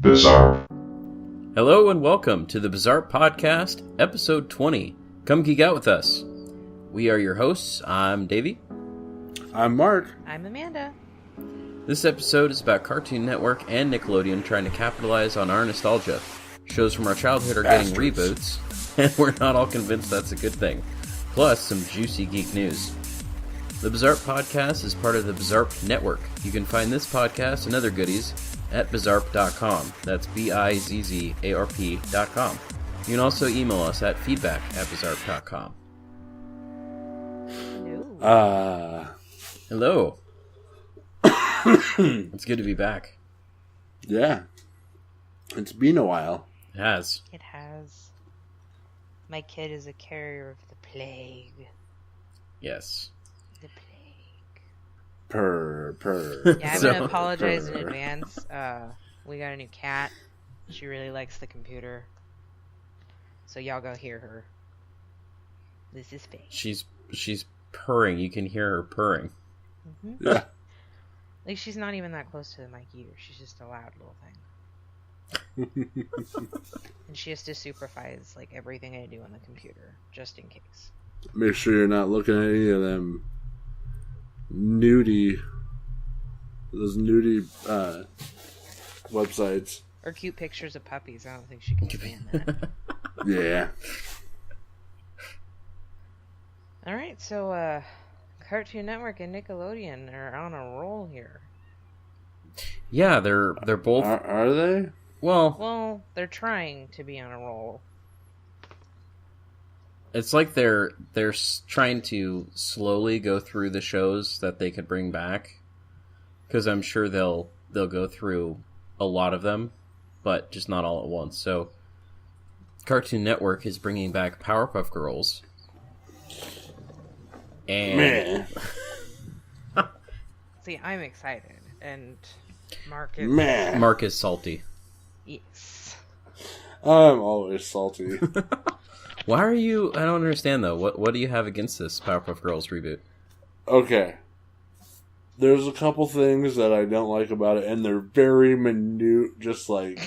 Bizzarp. Hello and welcome to the Bizzarp Podcast, episode 20. Come geek out with us. We are your hosts. I'm Davey. I'm Mark. I'm Amanda. This episode is about Cartoon Network and Nickelodeon trying to capitalize on our nostalgia. Shows from our childhood are getting reboots, and we're not all convinced that's a good thing. Plus, some juicy geek news. The Bizzarp Podcast is part of the Bizzarp Network. You can find this podcast and other goodies at bizzarp.com. That's bizzarp.com. You can also email us at feedback@bizzarp.com. Hello. It's good to be back. Yeah. It's been a while. It has. It has. My kid is a carrier of the plague. Yes. The plague. Purr. Yeah, I'm going to apologize in advance. We got a new cat. She really likes the computer. So y'all go hear her. This is fake. She's purring. You can hear her purring. Mm-hmm. Yeah. Like, she's not even that close to the mic either. She's just a loud little thing. And she has to supervise, like, everything I do on the computer, just in case. Make sure you're not looking at any of them those nudie websites. Or cute pictures of puppies. I don't think she can stand that. Yeah. Alright, so, Cartoon Network and Nickelodeon are on a roll here. Yeah, they're both. Are they? Well, they're trying to be on a roll. It's like they're trying to slowly go through the shows that they could bring back, because I'm sure they'll go through a lot of them, but just not all at once. So, Cartoon Network is bringing back Powerpuff Girls, and See, I'm excited, and Mark is... Mark is salty. Yes. I'm always salty. Why are you? I don't understand though. What do you have against this Powerpuff Girls reboot? Okay. There's a couple things that I don't like about it, and they're very minute, just like...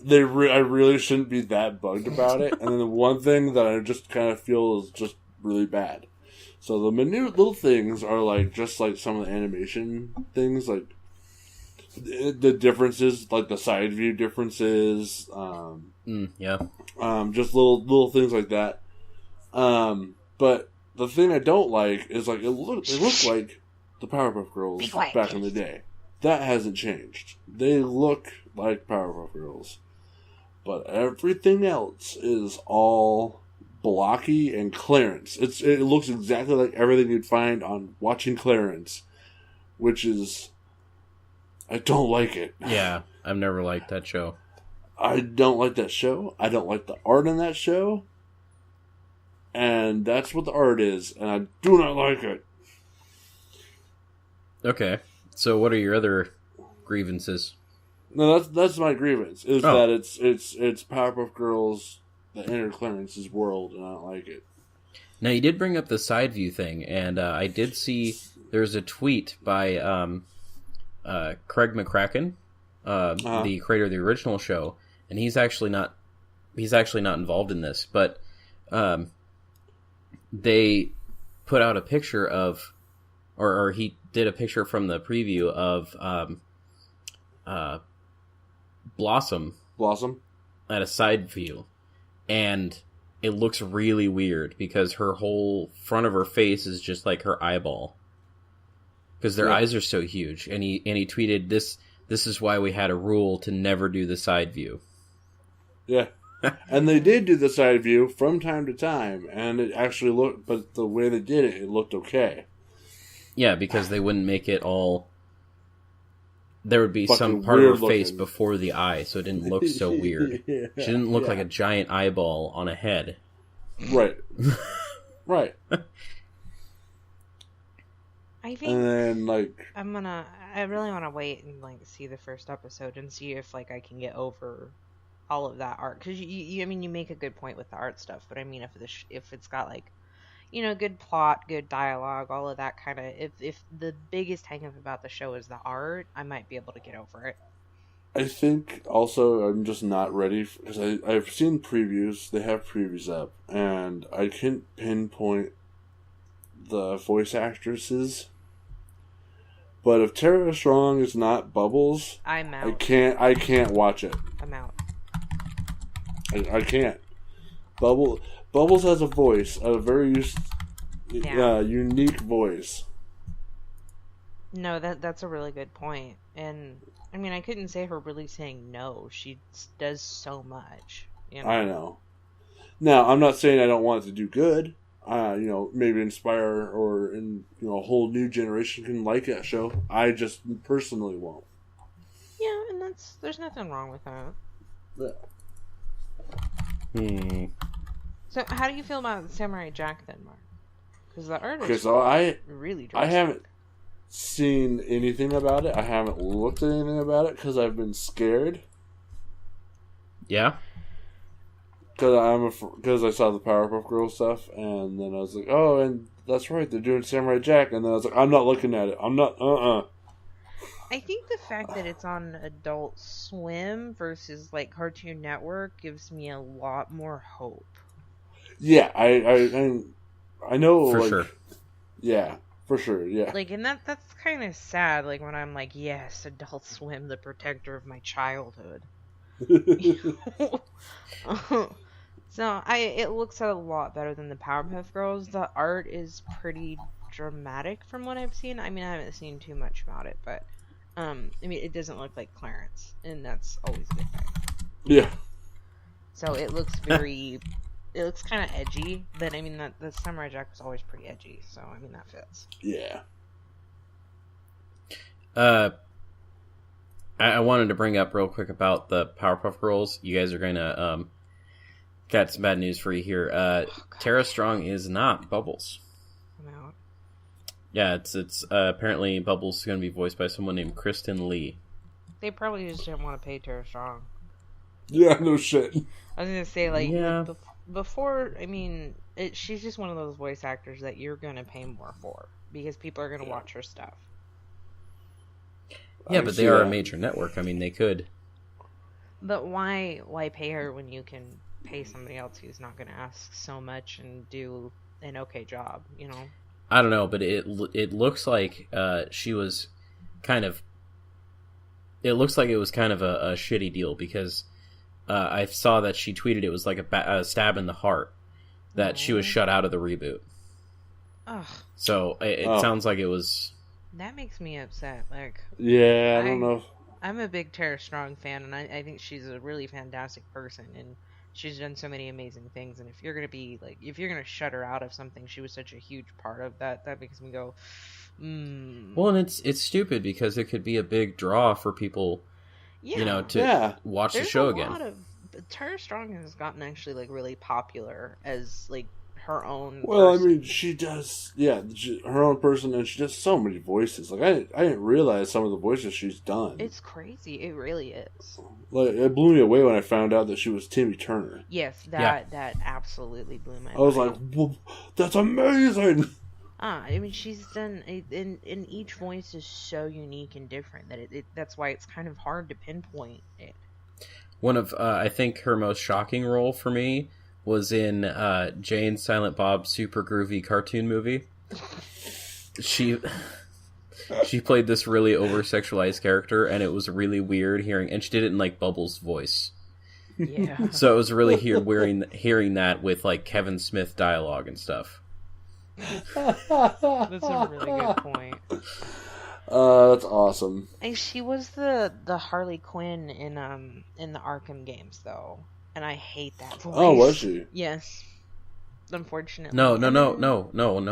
I really shouldn't be that bugged about it, and then the one thing that I just kind of feel is just really bad. So the minute little things are like, just like some of the animation things, like the differences, like the side view differences, Yeah. just little things like that. But the thing I don't like is like, they look like the Powerpuff Girls back in the day. That hasn't changed. They look like Powerpuff Girls. But everything else is all blocky and Clarence. It looks exactly like everything you'd find on watching Clarence, which is... I don't like it. Yeah, I've never liked that show. I don't like that show. I don't like the art in that show. And that's what the art is, and I do not like it. Okay, so what are your other grievances? No, that's my grievance, is that it's Powerpuff Girls that enter Clarence's world, and I don't like it. Now, you did bring up the side view thing, and I did see there's a tweet by Craig McCracken, the creator of the original show, and he's actually not involved in this, but they put out a picture of, or he did a picture from the preview of Blossom at a side view, and it looks really weird because her whole front of her face is just like her eyeball. Because their eyes are so huge, and he tweeted this is why we had a rule to never do the side view. Yeah, and they did do the side view from time to time, and it actually looked, but the way they did it looked okay. Yeah, because they wouldn't make it all. There would be Fucking some part of her looking face before the eye, so it didn't look so weird. Yeah, she didn't look like a giant eyeball on a head. Right. Right. I think... And then, like... I really want to wait and, like, see the first episode and see if, like, I can get over all of that art. Because, you make a good point with the art stuff, but I mean, if it's got, like, good plot, good dialogue, all of that kind of... If the biggest hang-up about the show is the art, I might be able to get over it. I think also I'm just not ready because I've seen previews. They have previews up, and I can't pinpoint the voice actresses. But if Tara Strong is not Bubbles, I'm out. I can't watch it. I'm out. I can't. Bubbles has a voice, a very unique voice. No, that's a really good point. And I mean, I couldn't say her really saying no. She does so much. You know? I know. Now, I'm not saying I don't want it to do good. Maybe inspire or a whole new generation can like that show. I just personally won't. Yeah, and there's nothing wrong with that. Yeah. So, how do you feel about Samurai Jack then, Mark? Because the art is really drastic. I haven't seen anything about it. I haven't looked at anything about it because I've been scared. Yeah. Because I saw the Powerpuff Girls stuff, and then I was like, oh, and that's right, they're doing Samurai Jack, and then I was like, I'm not looking at it. I'm not. I think the fact that it's on Adult Swim versus like Cartoon Network gives me a lot more hope. Yeah, I know for sure. Yeah, for sure. Yeah. Like, and that's kind of sad. Like when I'm like, yes, Adult Swim, the protector of my childhood. So it looks a lot better than the Powerpuff Girls. The art is pretty dramatic from what I've seen. I mean, I haven't seen too much about it, but I mean, it doesn't look like Clarence, and that's always a good thing. Yeah. So it looks very, it looks kind of edgy, but I mean, the Samurai Jack was always pretty edgy, so I mean, that fits. Yeah. I wanted to bring up real quick about the Powerpuff Girls. You guys are gonna got some bad news for you here. Tara Strong is not Bubbles. I'm out. Yeah, it's apparently Bubbles is going to be voiced by someone named Kristen Lee. They probably just didn't want to pay Tara Strong. Yeah, no shit. I was gonna say, like, yeah. Before, I mean, she's just one of those voice actors that you're gonna pay more for because people are gonna watch her stuff. Yeah, but they are a major network. I mean, they could. But why pay her when you can pay somebody else who's not going to ask so much and do an okay job, you know? I don't know, but it looks like she was kind of... It looks like it was kind of a shitty deal because I saw that she tweeted it was like a stab in the heart that she was shut out of the reboot. Ugh. So it sounds like it was... That makes me upset. Like, yeah, I don't know. I'm a big Tara Strong fan, and I think she's a really fantastic person, and she's done so many amazing things. And if you're gonna shut her out of something, she was such a huge part of that. That makes me go, Well, and it's stupid because it could be a big draw for people, to watch the show again. Tara Strong has gotten actually like really popular as like her own. Well, person. I mean, she does, her own person, and she does so many voices. Like, I didn't realize some of the voices she's done. It's crazy. It really is. Like, it blew me away when I found out that she was Timmy Turner. Yes, that absolutely blew my mind. I was like, whoa, that's amazing! I mean, she's done, and each voice is so unique and different that that's why it's kind of hard to pinpoint it. One of, I think, her most shocking role for me was in Jay and Silent Bob's super groovy cartoon movie. She played this really over-sexualized character, and it was really weird hearing... And she did it in, like, Bubbles' voice. Yeah. So it was really hearing that with, like, Kevin Smith dialogue and stuff. That's a really good point. That's awesome. And she was the Harley Quinn in the Arkham games, though. And I hate that voice. Oh, was she? Yes. Unfortunately. No,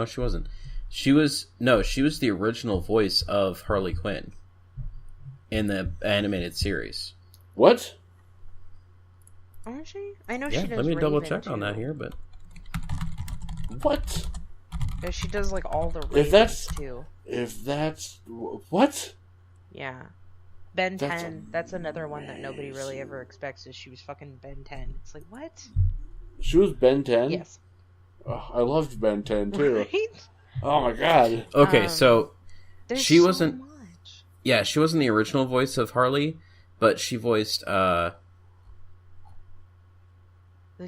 she wasn't. She was the original voice of Harley Quinn in the animated series. What? Aren't she? I know Yeah, she does. let me double check too. on that here, but What? Yeah, she does like all the Ravens too. If that's what? Yeah. Ben That's 10, that's another one that nobody really ever expects, is she was fucking Ben 10. It's like, what? She was Ben 10? Yes. Oh, I loved Ben 10 too. Right? Oh my god. okay, so There's she so wasn't. much. Yeah, she wasn't the original voice of Harley, but she voiced The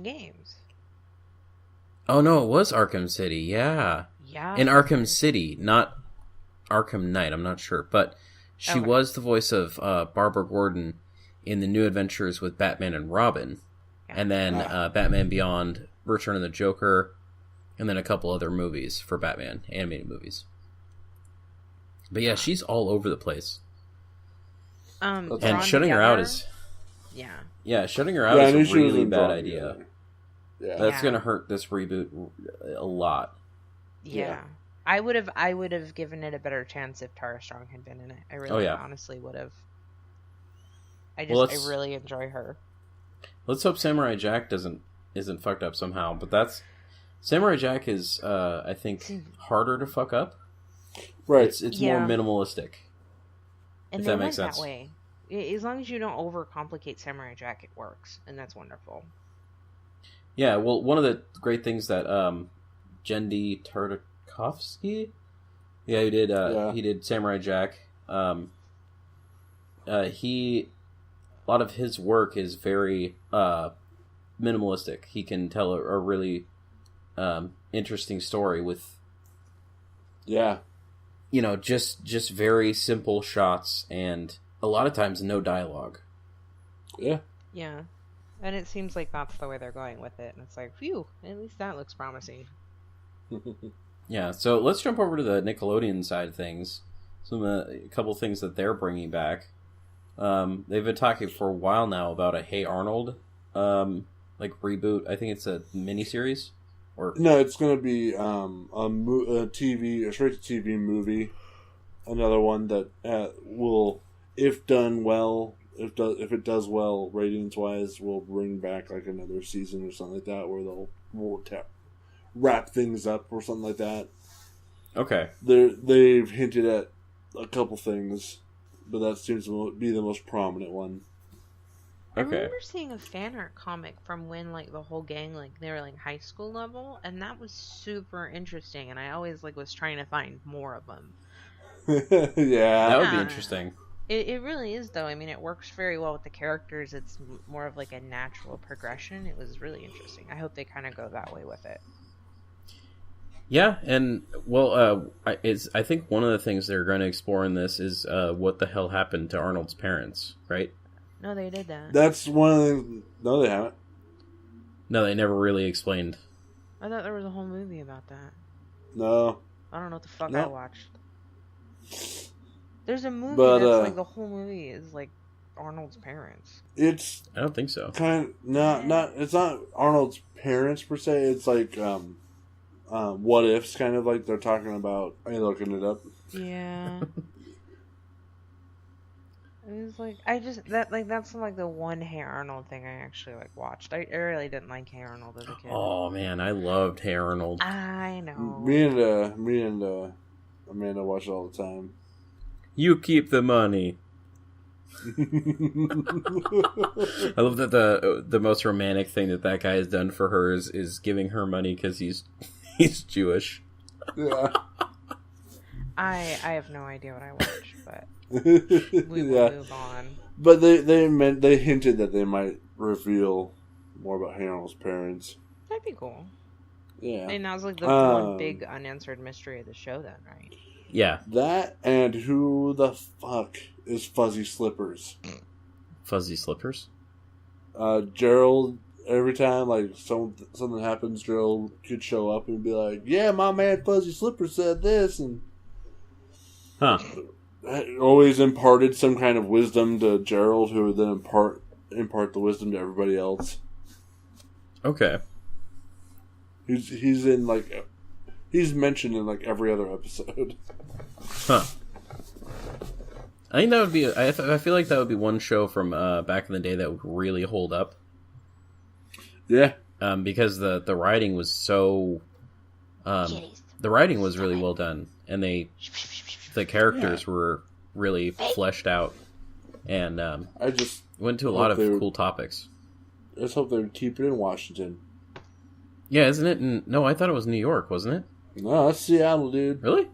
games. Oh no, it was Arkham City. Yeah. Yeah. In Arkham City, not Arkham Knight. I'm not sure, but she was the voice of Barbara Gordon in the New Adventures with Batman and Robin, and then Batman Beyond, Return of the Joker, and then a couple other movies for Batman, animated movies. But yeah, she's all over the place. And shutting her out is... Yeah, shutting her out is a really bad idea. Yeah. That's going to hurt this reboot a lot. Yeah. I would have given it a better chance if Tara Strong had been in it. I really honestly would have. I really enjoy her. Let's hope Samurai Jack isn't fucked up somehow, but that's... Samurai Jack is, I think, harder to fuck up. Right. It's more minimalistic. And if that makes sense. That way. As long as you don't overcomplicate Samurai Jack, it works, and that's wonderful. Yeah, well, one of the great things that Jendi Tartakovsky, he did Samurai Jack. A lot of his work is very minimalistic. He can tell a really interesting story with, just very simple shots and a lot of times no dialogue. Yeah. Yeah. And it seems like that's the way they're going with it. And it's like, phew, at least that looks promising. Yeah, so let's jump over to the Nickelodeon side of things. A couple things that they're bringing back. They've been talking for a while now about a Hey Arnold reboot. I think it's a miniseries. No, it's going to be a straight-to-TV movie. Another one that will, if done well... If it does well ratings wise, we'll bring back like another season or something like that, where they'll wrap things up or something like that. Okay. They've hinted at a couple things, but that seems to be the most prominent one. I remember seeing a fan art comic from when the whole gang they were high school level, and that was super interesting. And I always was trying to find more of them. Yeah, that would be interesting. It really is, though. I mean, it works very well with the characters. It's more of a natural progression. It was really interesting. I hope they kind of go that way with it. Yeah, and I think one of the things they're going to explore in this is what the hell happened to Arnold's parents, right? No, they did that. That's one of the... No, they haven't. No, they never really explained. I thought there was a whole movie about that. No. I don't know what the fuck I watched. There's a movie that's the whole movie is Arnold's parents. I don't think so. It's not Arnold's parents per se. It's what ifs, kind of they're talking about. Are you looking it up? Yeah. It was that's the one Hey Arnold thing I actually watched. I really didn't like Hey Arnold as a kid. Oh man, I loved Hey Arnold. I know. Me and Amanda watch it all the time. You keep the money. I love that the most romantic thing that guy has done for her is giving her money because he's Jewish. Yeah. I have no idea what I watch, but we will move on. But they hinted that they might reveal more about Hey Arnold's parents. That'd be cool. Yeah. And that was the one big unanswered mystery of the show then, right? Yeah. That and who the fuck is Fuzzy Slippers? Fuzzy Slippers? Gerald, every time something happens, Gerald could show up and be like, yeah, my man Fuzzy Slippers said this, and always imparted some kind of wisdom to Gerald, who would then impart the wisdom to everybody else. Okay. He's in he's mentioned in every other episode. Huh. I think that would be... I feel like that would be one show from back in the day that would really hold up. Yeah. Because the writing was so... the writing was really well done. And the characters were really fleshed out. And I just went to a lot of cool topics. I just hope they would keep it in Washington. Yeah, isn't it? No, I thought it was New York, wasn't it? No, that's Seattle, dude. Really?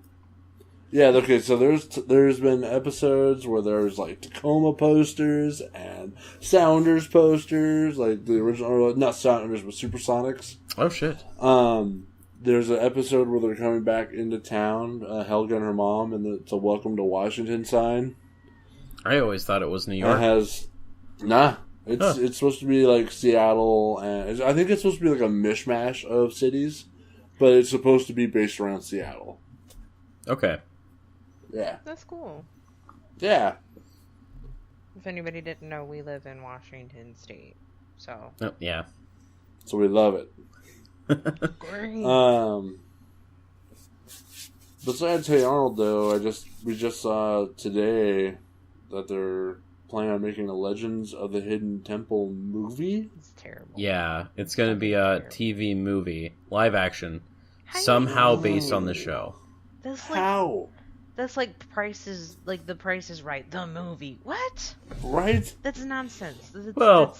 Yeah, okay, so there's been episodes where there's, like, Tacoma posters and Sounders posters, like the original, or not Sounders, but Supersonics. Oh, shit. There's an episode where they're coming back into town, Helga and her mom, and it's a Welcome to Washington sign. I always thought it was New York. It has... Nah. It's supposed to be, like, Seattle, and I think it's supposed to be, like, a mishmash of cities, but it's supposed to be based around Seattle. Okay. Yeah. That's cool. Yeah. If anybody didn't know, we live in Washington State, so. Oh, yeah. So we love it. Great. Besides Hey Arnold, though, we just saw today that they're planning on making a Legends of the Hidden Temple movie. It's terrible. Yeah, it's going to be a TV movie, live action, somehow based on the show. That's like, How? That's like The Price is Right, the movie. What? Right? That's nonsense. Well,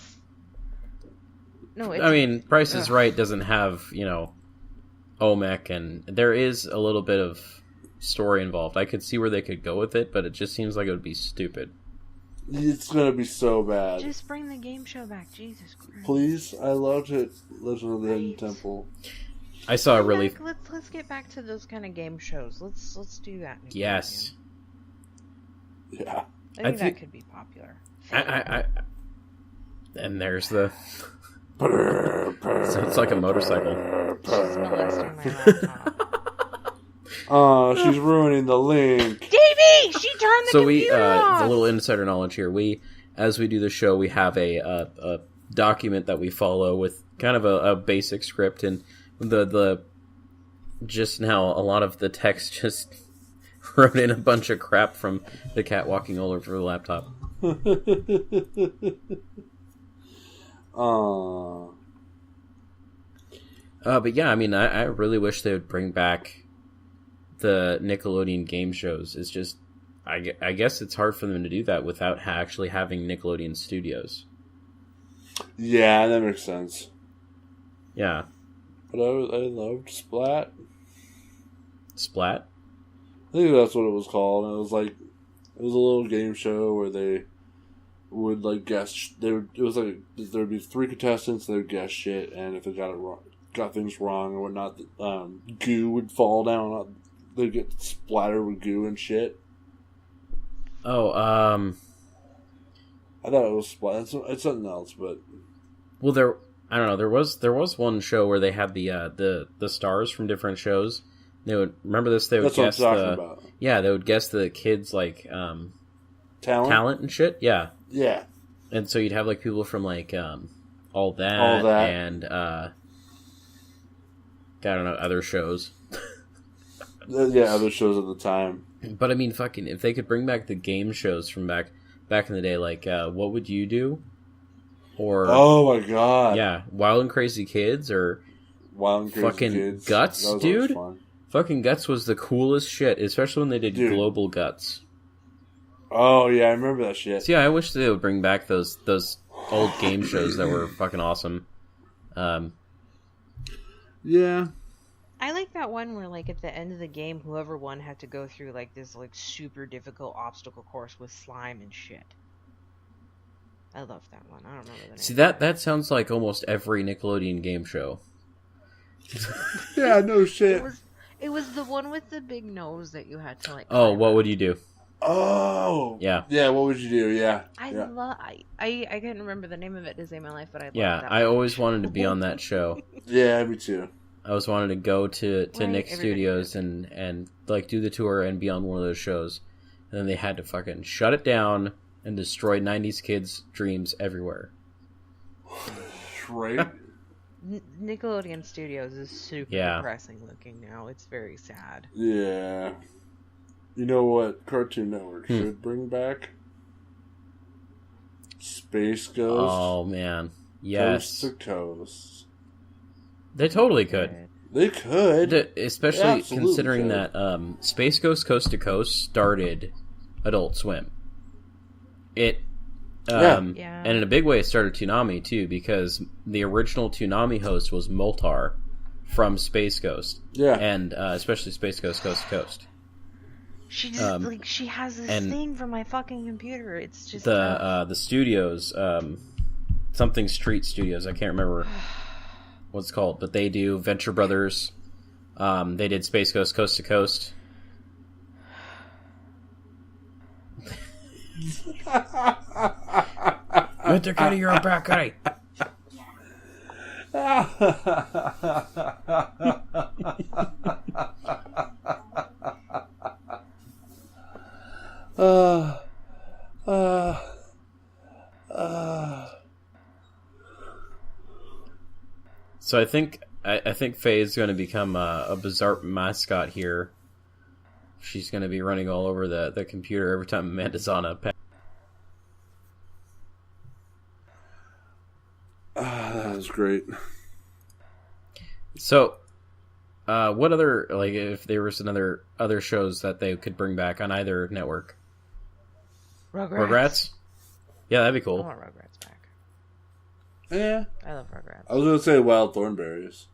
no, I mean, Price is Right doesn't have, Olmec, and there is a little bit of story involved. I could see where they could go with it, but it just seems like it would be stupid. It's gonna be so bad. Just bring the game show back, Jesus Christ. Please, I loved it. Legend of the Hidden Temple. I saw a really... Let's get back to those kind of game shows. Let's do that. Yes. Yeah. I think that could be popular. And there's the... Sounds like a motorcycle. She's molesting my laptop. Oh, she's ruining the link. Davey, she turned the computer off. The little insider knowledge here. As we do the show, we have a document that we follow with kind of a basic script, and the just now a lot of the text just wrote in a bunch of crap from the cat walking all over the laptop. But yeah, I mean, I really wish they would bring back the Nickelodeon game shows. It's just, I guess it's hard for them to do that without actually having Nickelodeon studios. Yeah, that makes sense. Yeah. But I loved Splat. Splat? I think that's what it was called. And it was a little game show where they would like guess. It was like there would be 3 contestants. They would guess shit, and if they got things wrong or whatnot, goo would fall down. They'd get splattered with goo and shit. Oh, I thought it was Splat. It's something else, but well, I don't know. There was one show where they had the stars from different shows. They would remember this. They would that's guess what I'm talking about. Yeah, they would guess the kids like talent and shit. Yeah. Yeah. And so you'd have like people from like all that and I don't know, other shows. Yeah, other shows at the time. But I mean, fucking, if they could bring back the game shows from back in the day, like What Would You Do? Or oh my god, yeah, Wild and Crazy Kids, or Wild and Crazy fucking Kids. Guts, dude. Fucking Guts was the coolest shit, especially when they did Global Guts. Oh yeah, I remember that shit. So yeah, I wish they would bring back those old game shows that were fucking awesome. Yeah. I like that one where, like, at the end of the game, whoever won had to go through, like, this, like, super difficult obstacle course with slime and shit. I love that one. I don't remember the name. See, that sounds like almost every Nickelodeon game show. Yeah, no shit. It was the one with the big nose that you had to, like... Oh, What Would You Do? Oh! Yeah. Yeah, What Would You Do? Yeah. I can't remember the name of it to save my life, but I love that. Yeah, I always wanted to be on that show. Yeah, me too. I always wanted to go to Nick Studios and like do the tour and be on one of those shows. And then they had to fucking shut it down and destroy 90s kids' dreams everywhere. Right? Nickelodeon Studios is super depressing looking now. It's very sad. Yeah. You know what Cartoon Network should bring back? Space Ghost. Oh, man. Yes. Coast to Coast. They totally could. They could. Especially considering that Space Ghost Coast to Coast started Adult Swim. And in a big way it started Toonami too, because the original Toonami host was Moltar from Space Ghost. Yeah. And especially Space Ghost Coast to Coast. She just she has this thing for my fucking computer. It's just the studios, something Street Studios. I can't remember what it's called, but they do Venture Brothers. They did Space Ghost Coast to Coast. Mr. Kitty, you're a bad guy. So I think Faye is going to become a Bizzarp mascot here. She's going to be running all over the computer every time Amanda's on a pen. That was great. So, what other, like, if there was other shows that they could bring back on either network? Rugrats? Yeah, that'd be cool. I want Rugrats back. Yeah. I love Rugrats. I was going to say Wild Thornberries.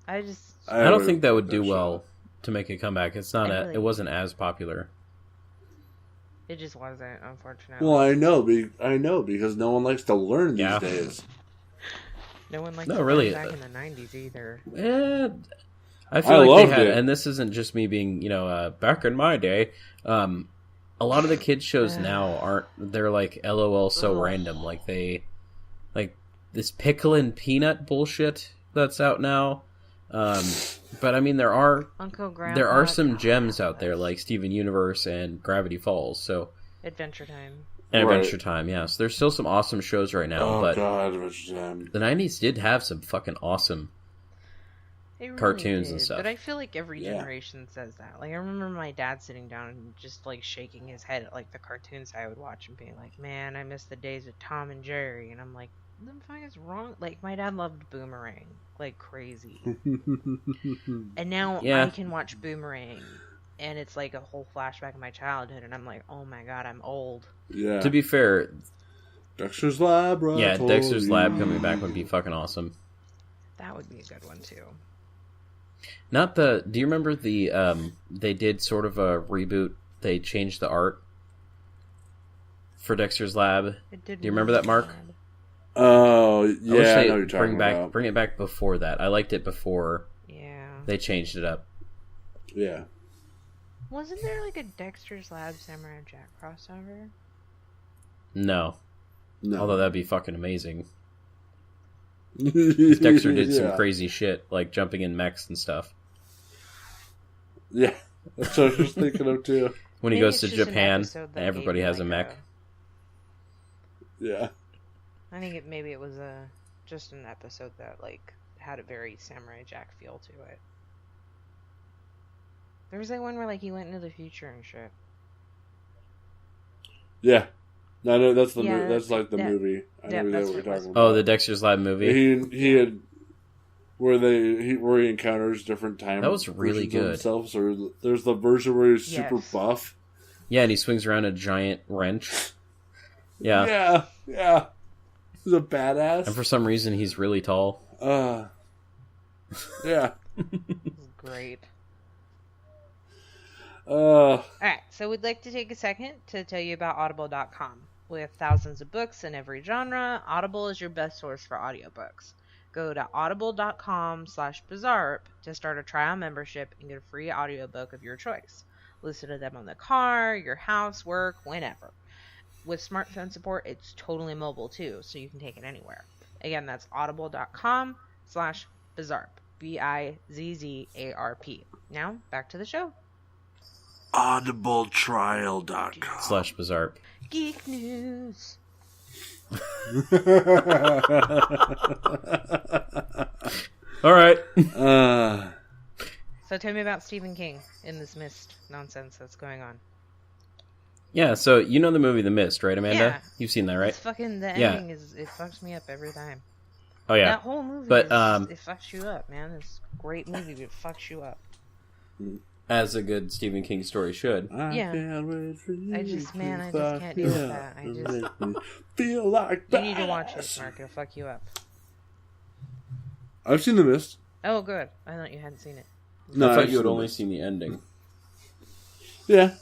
I don't think that would do well to make a comeback. It's not it wasn't as popular. It just wasn't, unfortunately. Well, I know because no one likes to learn these days. No one likes to learn back in the 90s either. I feel like they had, and this isn't just me being, back in my day. A lot of the kids shows now they're like LOL so random. Like this pickle and peanut bullshit that's out now. But I mean, there are some gems out there like Steven Universe and Gravity Falls. So Adventure Time. And Adventure Time, yes. There's still some awesome shows right now. Oh, but God, Adventure Time. The 90s did have some fucking awesome cartoons and stuff. But I feel like every generation says that. Like, I remember my dad sitting down and just, like, shaking his head at, like, the cartoons I would watch and being like, man, I miss the days of Tom and Jerry. And I'm like, what the fuck is wrong? Like, my dad loved Boomerang like crazy. And now I can watch Boomerang and it's like a whole flashback of my childhood, and I'm like, oh my god, I'm old. Yeah. To be fair, Dexter's Lab, right? Yeah, Dexter's Lab coming back would be fucking awesome. That would be a good one too. Do you remember they did sort of a reboot? They changed the art for Dexter's Lab. Do you remember that, Mark? Oh, yeah, I know what you're talking about. Bring it back before that. I liked it before. Yeah. They changed it up. Yeah. Wasn't there like a Dexter's Lab Samurai Jack crossover? No. Although that'd be fucking amazing. Dexter did some crazy shit, like jumping in mechs and stuff. Yeah, that's what I was thinking of too. When he goes to Japan, everybody has a mech. Yeah. I think maybe it was just an episode that like had a very Samurai Jack feel to it. There was like one where like he went into the future and shit. Yeah. No, that's the movie. That's like the movie. I know what you're talking about. Oh, the Dexter's Lab movie. He had where he encounters different time. That was really good. Himself. So there's the version where he's super buff. Yeah, and he swings around a giant wrench. Yeah. Yeah. He's a badass. And for some reason, he's really tall. Yeah. Great. Alright, so we'd like to take a second to tell you about Audible.com. With thousands of books in every genre, Audible is your best source for audiobooks. Go to audible.com/Bizzarp to start a trial membership and get a free audiobook of your choice. Listen to them on the car, your house, work, whenever. With smartphone support, it's totally mobile too, so you can take it anywhere. Again, that's audible.com/Bizzarp. Bizzarp. Now, back to the show. audibletrial.com/Bizzarp. Geek news. All right. So tell me about Stephen King in this Mist nonsense that's going on. Yeah, so you know the movie The Mist, right, Amanda? Yeah. You've seen that, right? It's fucking, the ending it fucks me up every time. Oh, yeah. That whole movie, it fucks you up, man. It's a great movie, but it fucks you up. As a good Stephen King story should. Yeah. I just can't deal with that. I just feel like you need to watch it, Mark. It'll fuck you up. I've seen The Mist. Oh, good. I thought you hadn't seen it. No, I thought you had only seen the ending. Yeah.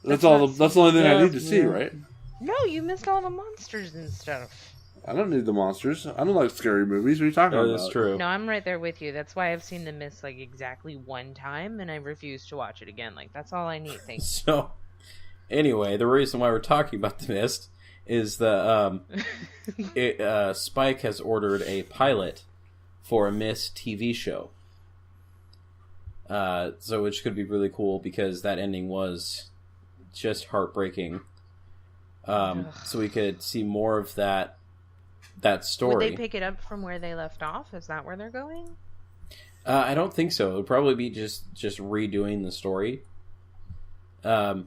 That's the only thing I need to see, Yeah. right? No, you missed all the monsters and stuff. I don't need the monsters. I don't like scary movies. What are you talking about? That's true. No, I'm right there with you. That's why I've seen The Mist like exactly one time, and I refuse to watch it again. Like, that's all I need. Thank you. So, anyway, the reason why we're talking about The Mist is that Spike has ordered a pilot for a Mist TV show. So which could be really cool because that ending was just heartbreaking. So we could see more of that story. Would they pick it up from where they left off? Is that where they're going? I don't think so. It would probably be just redoing the story. So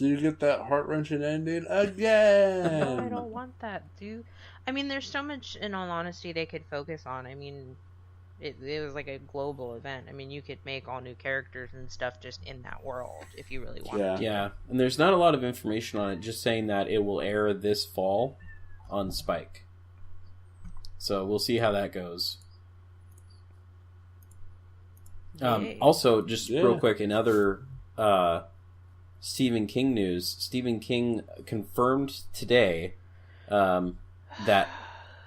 you get that heart-wrenching ending again. No, I don't want that, dude. I mean, there's so much, in all honesty, they could focus on. I mean, it was like a global event. I mean, you could make all new characters and stuff just in that world if you really wanted to. Yeah, and there's not a lot of information on it, just saying that it will air this fall on Spike. So we'll see how that goes. Also, just real quick, in other Stephen King news, Stephen King confirmed today that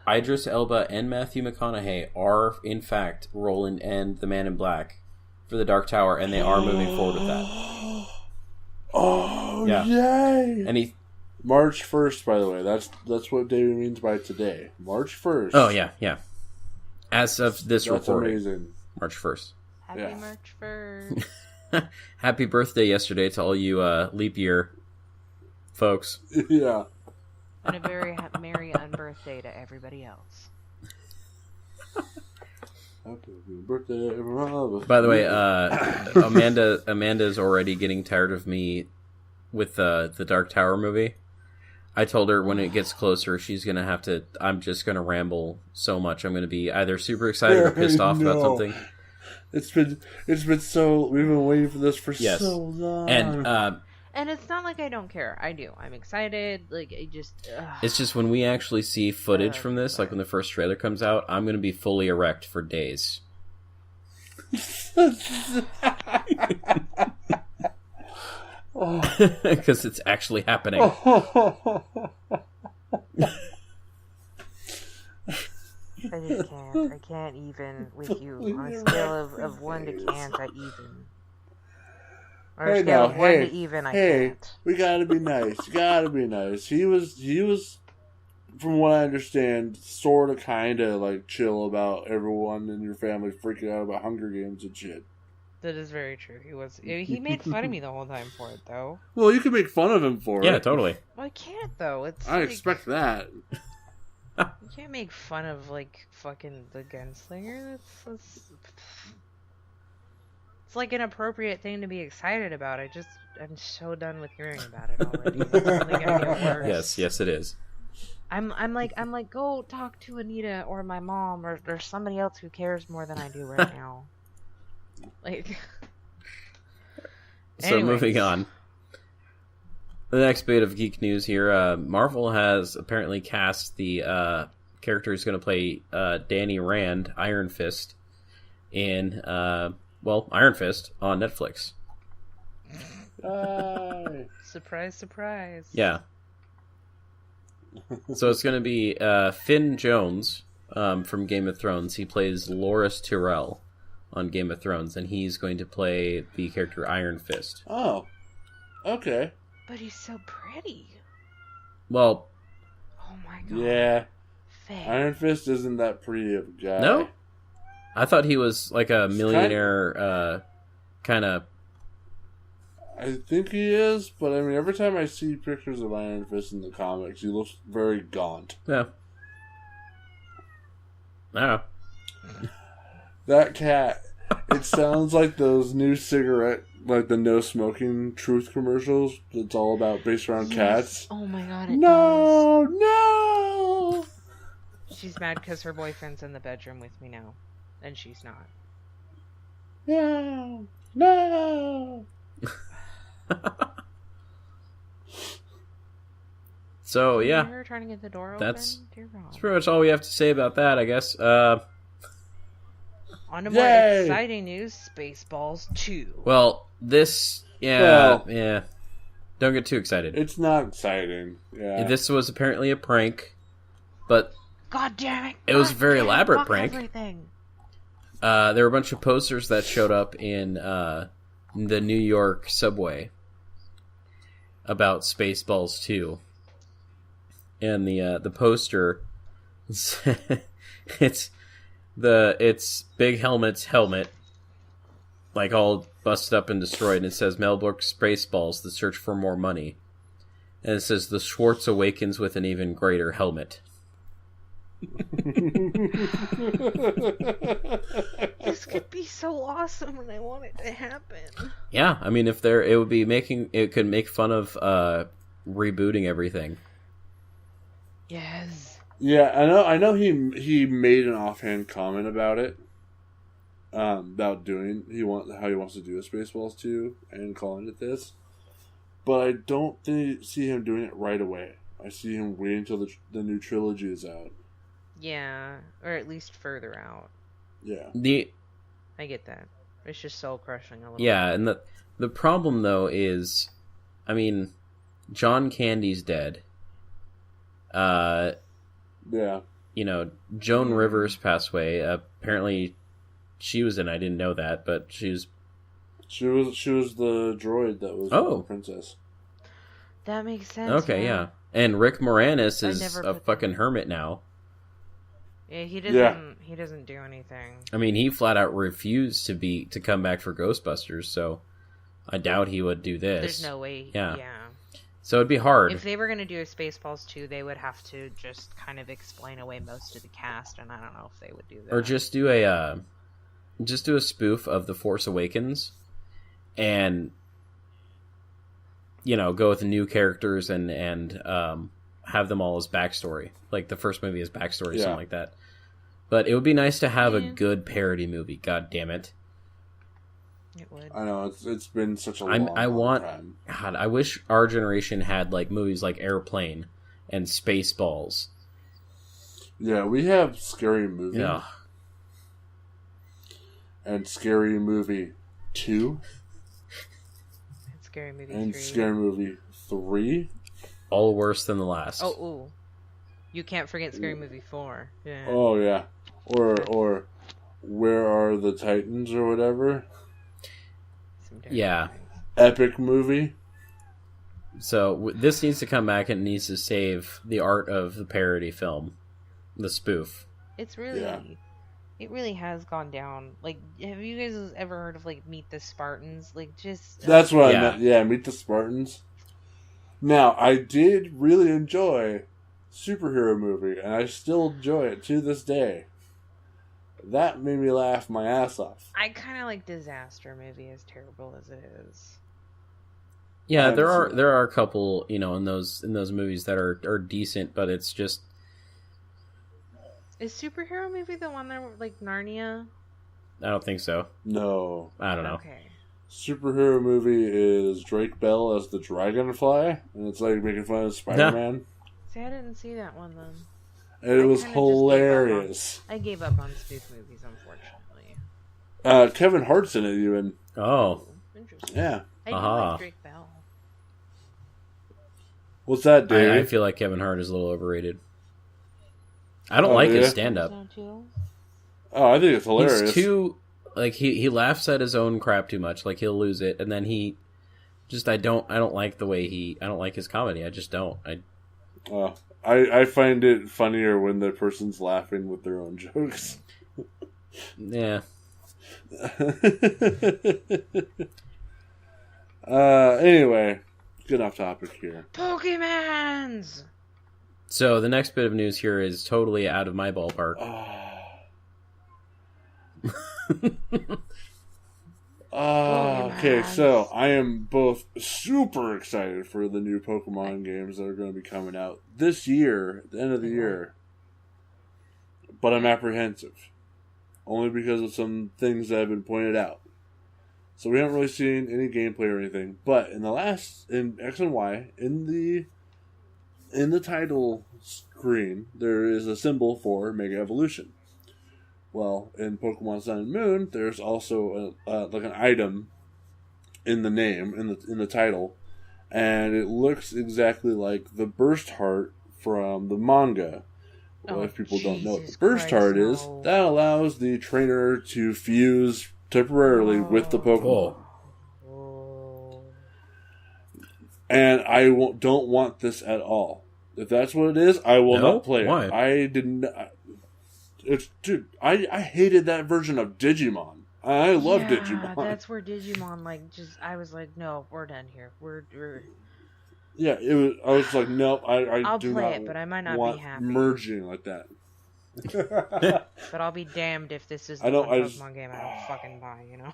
Idris Elba and Matthew McConaughey are, in fact, Roland and the Man in Black for the Dark Tower, and they are moving forward with that. Oh, Yeah. yay! And March 1st, by the way. That's what David means by today. March 1st. Oh, yeah. As of this That's recording. amazing. March 1st. Happy March 1st. Happy birthday yesterday to all you leap year folks. Yeah. And a very merry unbirthday to everybody else. Happy birthday, everyone. By the way, Amanda's already getting tired of me with the Dark Tower movie. I told her when it gets closer, she's gonna have to. I'm just gonna ramble so much. I'm gonna be either super excited or pissed off about something. It's been so. We've been waiting for this for so long. And it's not like I don't care. I do. I'm excited. Like, I just... It's just when we actually see footage from this, like when the first trailer comes out, I'm going to be fully erect for days. Because it's actually happening. I just can't. I can't even with you. On a scale of 1 to can't, I even. On a scale of 1 to even, I can't. We gotta be nice. He was, from what I understand, sort of, kind of, like, chill about everyone in your family freaking out about Hunger Games and shit. That is very true. He made fun of me the whole time for it, though. Well, you can make fun of him for it. Yeah, totally. Well, I can't, though. I expect that. You can't make fun of, like, fucking the gunslinger. It's like an appropriate thing to be excited about. I'm so done with hearing about it already. It's only gonna get worse. Yes, it is. I'm like, go talk to Anita or my mom or somebody else who cares more than I do right now. Like. So Anyways. moving on. The next bit of geek news here. Marvel has apparently cast the character who's going to play Danny Rand, Iron Fist, in Iron Fist on Netflix. Surprise, surprise. Yeah. So it's going to be Finn Jones from Game of Thrones. He plays Loras Tyrell on Game of Thrones, and he's going to play the character Iron Fist. Oh, okay. But he's so pretty. Well, oh my god. Yeah. Faye. Iron Fist isn't that pretty of a guy. no? I thought he was like a millionaire kind of... I think he is, but I mean, every time I see pictures of Iron Fist in the comics, he looks very gaunt. Yeah. I don't know. That cat, it sounds like those new cigarette, like the no smoking truth commercials. It's all about based around cats. Oh my god, it No. does. She's mad because her boyfriend's in the bedroom with me now. And she's not. No. So, yeah. Her trying to get the door open? That's Dear God. pretty much all we have to say about that, I guess. On to more exciting news, Spaceballs 2. Well, This, Well, yeah. Don't get too excited. It's not exciting. Yeah. This was apparently a prank, but God damn it! it was a very elaborate fuck prank. Everything. There were a bunch of posters that showed up in the New York subway about Spaceballs 2. And the poster, it's Big Helmet's helmet, like all busted up and destroyed, and it says Melbourne Spaceballs, the search for more money. And it says the Schwartz awakens with an even greater helmet. This could be so awesome, and I want it to happen. Yeah, I mean, it could make fun of rebooting everything. Yes. Yeah, I know he made an offhand comment about it. About how he wants to do a Spaceballs 2 and calling it this. But I don't see him doing it right away. I see him waiting until the new trilogy is out. Yeah, or at least further out. Yeah. I get that. It's just soul crushing a little. Yeah, and the problem though is, I mean, John Candy's dead. Yeah. You know, Joan Rivers passed away. Apparently, she was in. I didn't know that, but she was the droid that was the princess. That makes sense. Okay, yeah. And Rick Moranis is a fucking hermit now. Yeah, he doesn't. He doesn't do anything. I mean, he flat out refused to come back for Ghostbusters, so I doubt he would do this. There's no way. Yeah. So it'd be hard. If they were going to do a Spaceballs 2, they would have to just kind of explain away most of the cast, and I don't know if they would do that. Or just do a spoof of The Force Awakens, and go with the new characters and have them all as backstory, like the first movie as backstory, something like that. But it would be nice to have a good parody movie. God damn it! It would. I know it's been such a long time. God, I wish our generation had like movies like Airplane and Spaceballs. Yeah, we have Scary Movie. Yeah. And Scary Movie 2. And Scary Movie and 3. Scary Movie 3. All worse than the last. Oh, ooh. You can't forget Scary Movie 4. Yeah. Oh, yeah. Or Where Are the Titans or whatever. Yeah. Epic movie. So this needs to come back and it needs to save the art of the parody film. The spoof. It's really... Yeah. It really has gone down. Like, have you guys ever heard of, like, Meet the Spartans? Like, just... That's what I meant. Yeah, Meet the Spartans. Now, I did really enjoy Superhero Movie, and I still enjoy it to this day. That made me laugh my ass off. I kind of like Disaster Movie, as terrible as it is. Yeah, there are a couple, in those movies that are decent, but it's just... Is Superhero Movie the one that, like, Narnia? I don't think so. No. I don't know. Okay. Superhero Movie is Drake Bell as the Dragonfly, and it's like making fun of Spider-Man. See, I didn't see that one then. And it was hilarious. I gave up on spoof movies, unfortunately. Kevin Hart's in it, even. Oh. Interesting. Yeah. I do like Drake Bell. What's that, Dave? I feel like Kevin Hart is a little overrated. I don't like his stand-up. Oh, I think it's hilarious. He's too... Like, he laughs at his own crap too much. Like, he'll lose it, and then he... Just, I don't like the way I don't like his comedy. I just don't. I find it funnier when the person's laughing with their own jokes. Yeah. Anyway, get off topic here. Pokemons! So, the next bit of news here is totally out of my ballpark. Okay, so I am both super excited for the new Pokemon games that are going to be coming out this year, at the end of the year. But I'm apprehensive. Only because of some things that have been pointed out. So we haven't really seen any gameplay or anything. But in X and Y, in the title screen, there is a symbol for Mega Evolution. Well, in Pokemon Sun and Moon, there's also like an item in the name, in the title, and it looks exactly like the burst heart from the manga. Well, if people don't know what the burst heart is, that allows the trainer to fuse temporarily with the Pokemon. And I don't want this at all. If that's what it is, I will not play Why? it. I didn't. Dude, I hated that version of Digimon. I love Digimon. That's where Digimon I was like, no, we're done here. We're Yeah, it was. I was like, nope. I'll do play it, but I might not want be happy merging like that. But I'll be damned if this is the Pokemon game I don't fucking buy. You know.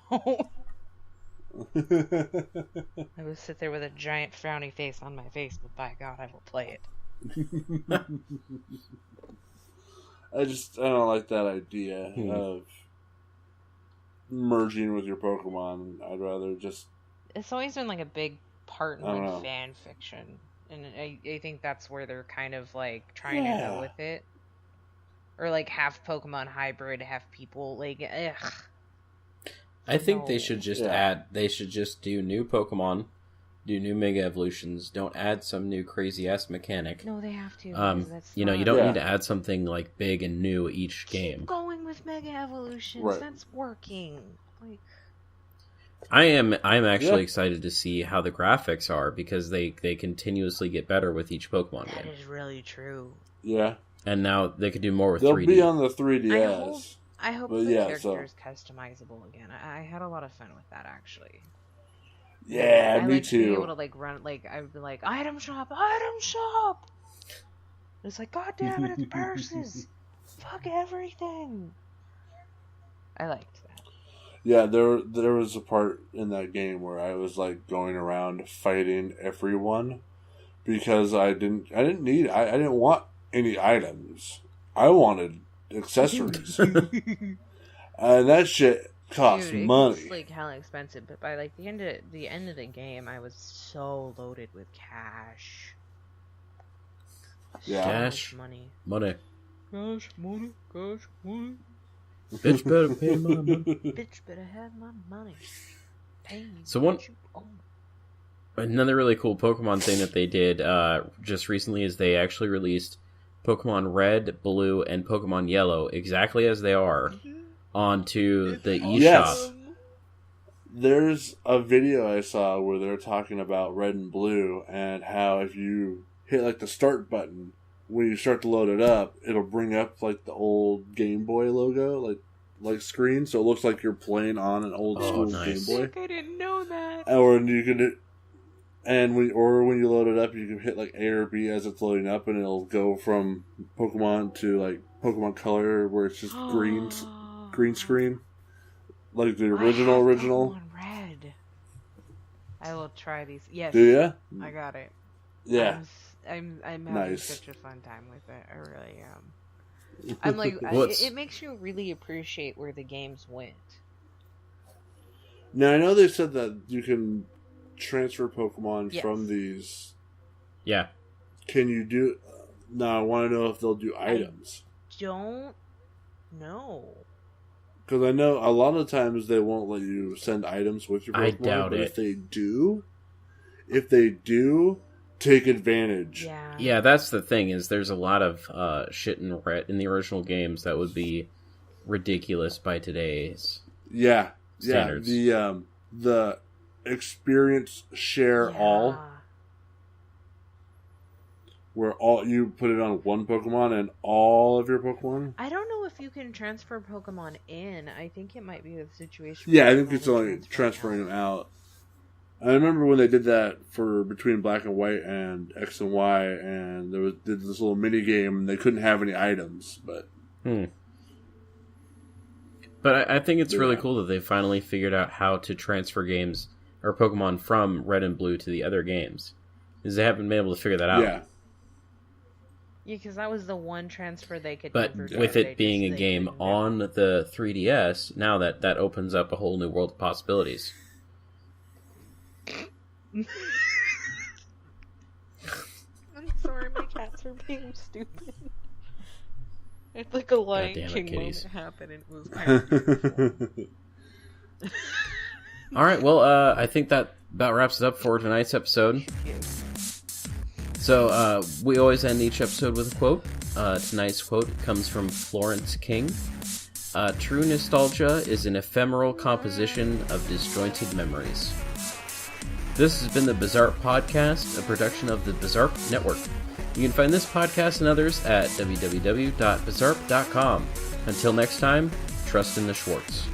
I would sit there with a giant frowny face on my face, but by God, I will play it. I don't like that idea of merging with your Pokemon. I'd rather just... It's always been like a big part in like fan fiction, and I think that's where they're kind of like trying to go with it, or like half Pokemon hybrid, half people. Like, ugh. I think they should just they should just do new Pokemon, do new Mega Evolutions. Don't add some new crazy ass mechanic. No, they have to. You know, you don't need to add something like big and new each game. Keep going with Mega Evolutions. That's working. Like, I'm actually excited to see how the graphics are, because they continuously get better with each Pokemon game. That is really true. Yeah. And now they could do more with They'll 3D. Be on the 3DS. I hope the character is customizable again. I had a lot of fun with that, actually. Yeah, I me like too. To be able to like run, like I would be like, item shop. It's like, God damn it, it's purses. Fuck everything. I liked that. Yeah, there was a part in that game where I was like going around fighting everyone because I didn't want any items. I wanted accessories. And that shit costs money. It's like hella expensive, but by like the end of the game, I was so loaded with cash. Yeah. Cash money. Cash money. Bitch better pay my money. Bitch better have my money. Pay me. So another really cool Pokemon thing that they did just recently is they actually released Pokemon Red, Blue, and Pokemon Yellow exactly as they are onto the eShop. Yes. There's a video I saw where they're talking about Red and Blue and how if you hit like the start button, when you start to load it up, it'll bring up like the old Game Boy logo, like screen, so it looks like you're playing on an old school Game Boy. I didn't know that. Or you can, when you load it up, you can hit like A or B as it's loading up, and it'll go from Pokemon to like Pokemon Color, where it's just green screen, like the original. Pokemon Red. I will try these. Yes. Do ya? I got it. Yeah. I'm having such a fun time with it. I really am. I'm like, it makes you really appreciate where the games went. Now I know they said that you can transfer Pokemon from these. Yeah. Can you do? Now I want to know if they'll do items. Don't know. Because I know a lot of times they won't let you send items with your Pokemon. I doubt it. If they do, take advantage. Yeah, that's the thing, is there's a lot of shit in the original games that would be ridiculous by today's standards. Yeah, the experience share all, where all you put it on one Pokemon and all of your Pokemon. I don't know if you can transfer Pokemon in. I think it might be a situation. Yeah, I think it's only transferring them out. I remember when they did that for between Black and White and X and Y, and did this little mini game, and they couldn't have any items. But I think it's really cool that they finally figured out how to transfer games or Pokemon from Red and Blue to the other games, because they haven't been able to figure that out. Yeah, because that was the one transfer they could. But with it being a game on the 3DS, now that opens up a whole new world of possibilities. I'm sorry, my cats are being stupid. It's like a Lion King moment happened, and it was kind of beautiful. All right, well, I think that about wraps it up for tonight's episode. So, we always end each episode with a quote. Tonight's quote comes from Florence King. True nostalgia is an ephemeral composition of disjointed memories. This has been the Bizzarp Podcast, a production of the Bizzarp Network. You can find this podcast and others at www.bizzarp.com. Until next time, trust in the Schwartz.